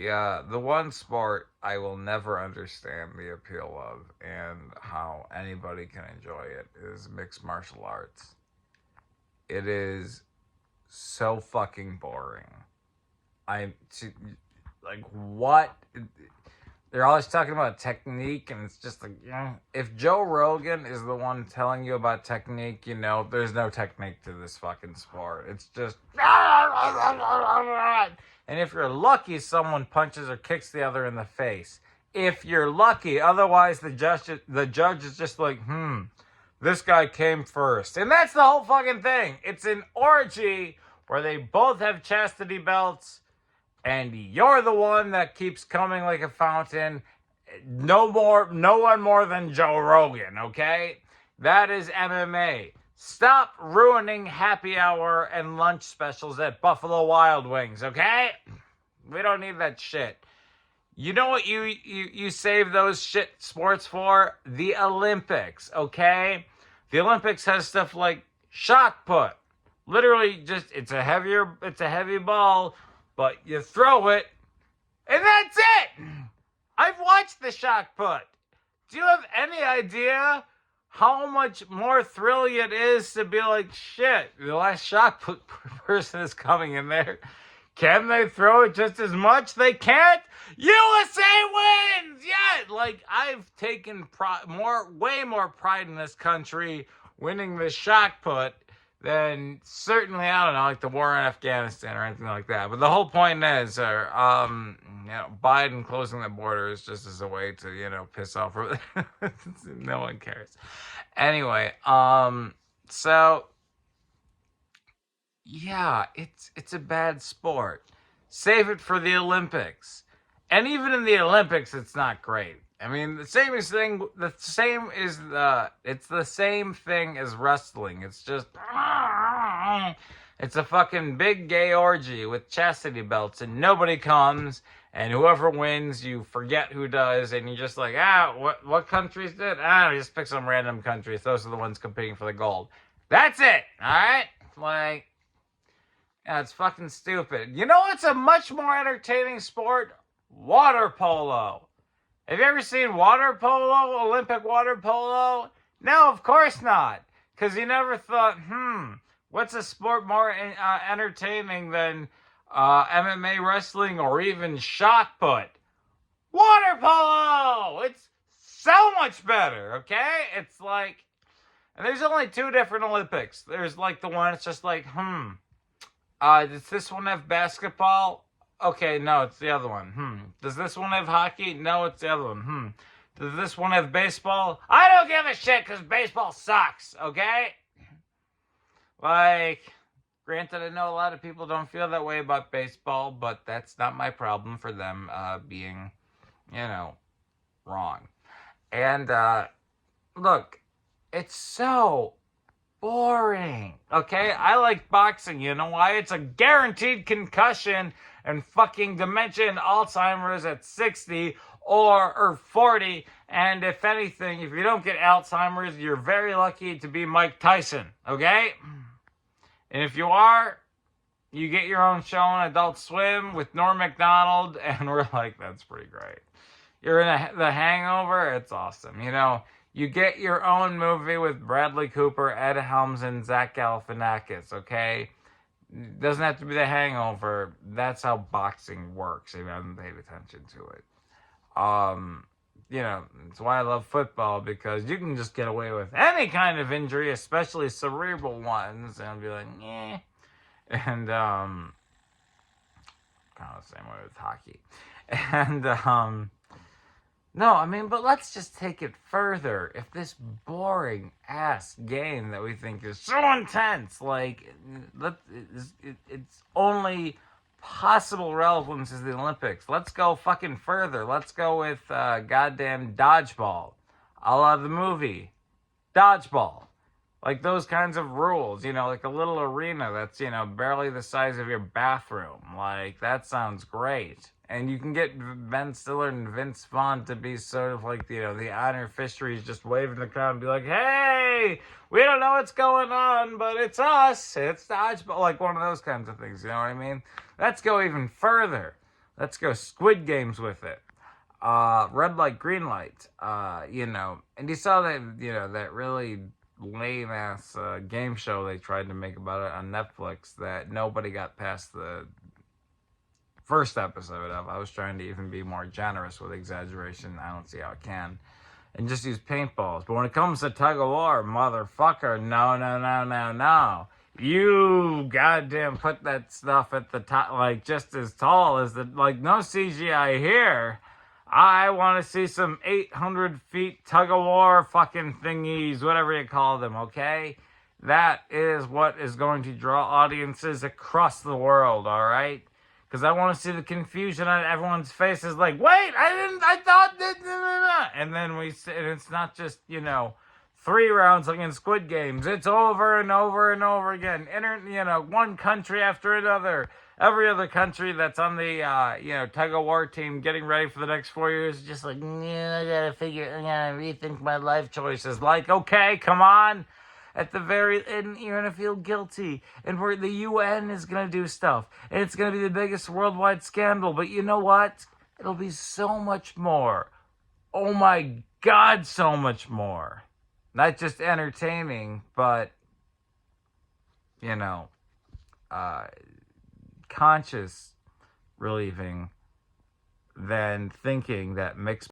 The one sport I will never understand the appeal of and how anybody can enjoy it is mixed martial arts. It is so fucking boring. I'm like, what? They're always talking about technique, and it's just like, if Joe Rogan is the one telling you about technique, there's no technique to this fucking sport. It's just, and if you're lucky, someone punches or kicks the other in the face. If you're lucky, otherwise the judge is just like, this guy came first, and that's the whole fucking thing. It's an orgy where they both have chastity belts and you're the one that keeps coming like a fountain. No one more than Joe Rogan, okay? That is MMA. Stop ruining happy hour and lunch specials at Buffalo Wild Wings, okay? We don't need that shit. You know what you save those shit sports for? The Olympics, okay? The Olympics has stuff like shot put. Literally just, it's a heavy ball, but you throw it, and that's it! I've watched the shot put. Do you have any idea how much more thrilling it is to be like, shit, the last shot put person is coming in there? Can they throw it just as much? They can't? USA wins! Yeah, like, I've taken way more pride in this country winning the shot put than certainly, I don't know, like the war in Afghanistan or anything like that. But the whole point is, Biden closing the border is just as a way to, piss off. No one cares. Anyway, so yeah, it's a bad sport. Save it for the Olympics. And even in the Olympics, it's not great. I mean, it's the same thing as wrestling. It's just, it's a fucking big gay orgy with chastity belts, and nobody comes, and whoever wins, you forget who does, and you're just like, what countries did? Just pick some random countries. Those are the ones competing for the gold. That's it, alright? Like, yeah, it's fucking stupid. You know what's a much more entertaining sport? Water polo. Have you ever seen water polo, Olympic water polo? No, of course not. Because you never thought, what's a sport more entertaining than MMA wrestling or even shot put? Water polo! It's so much better, okay? It's like, and there's only 2 different Olympics. There's like the one, it's just like, does this one have basketball? Okay, no, it's the other one. Does this one have hockey? No, it's the other one. Does this one have baseball? I don't give a shit because baseball sucks, okay? Like, granted, I know a lot of people don't feel that way about baseball, but that's not my problem for them being, wrong. And, look, it's so boring, okay? I like boxing, you know why? It's a guaranteed concussion and fucking dementia and Alzheimer's at 60 or 40, and if anything, if you don't get Alzheimer's, you're very lucky to be Mike Tyson, okay? And if you are, you get your own show on Adult Swim with Norm Macdonald, and we're like, that's pretty great. You're in The Hangover, it's awesome, You get your own movie with Bradley Cooper, Ed Helms, and Zach Galifianakis, okay? It doesn't have to be The Hangover. That's how boxing works, if you haven't paid attention to it. It's why I love football, because you can just get away with any kind of injury, especially cerebral ones, and be like, eh. And, kind of the same way with hockey. And, no, I mean, but let's just take it further. If this boring-ass game that we think is so intense, like, its only possible relevance is the Olympics. Let's go fucking further. Let's go with goddamn dodgeball. A la the movie. Dodgeball. Like those kinds of rules, like a little arena that's, barely the size of your bathroom. Like, that sounds great. And you can get Ben Stiller and Vince Vaughn to be sort of like, the honor fisheries, just waving the crowd and be like, hey, we don't know what's going on, but it's us. It's dodgeball. Like one of those kinds of things, you know what I mean? Let's go even further. Let's go Squid Games with it. Red light, green light. And you saw that, that really lame ass game show they tried to make about it on Netflix that nobody got past the first episode of. I was trying to even be more generous with exaggeration. I don't see how it can. And just use paintballs. But when it comes to tug of war, motherfucker, no. You goddamn put that stuff at the top, like just as tall as no CGI here. I want to see some 800 feet tug of war fucking thingies, whatever you call them, okay? That is what is going to draw audiences across the world, all right? Because I want to see the confusion on everyone's faces, like, wait, I thought that, and then and it's not just, 3 rounds like in Squid Games. It's over and over and over again. One country after another. Every other country that's on the, tug of war team getting ready for the next 4 years, just like, I gotta rethink my life choices. Like, okay, come on. At the very end, you're going to feel guilty. And where the UN is going to do stuff. And it's going to be the biggest worldwide scandal. But you know what? It'll be so much more. Oh my God, so much more. Not just entertaining, but, conscious relieving than thinking that mixed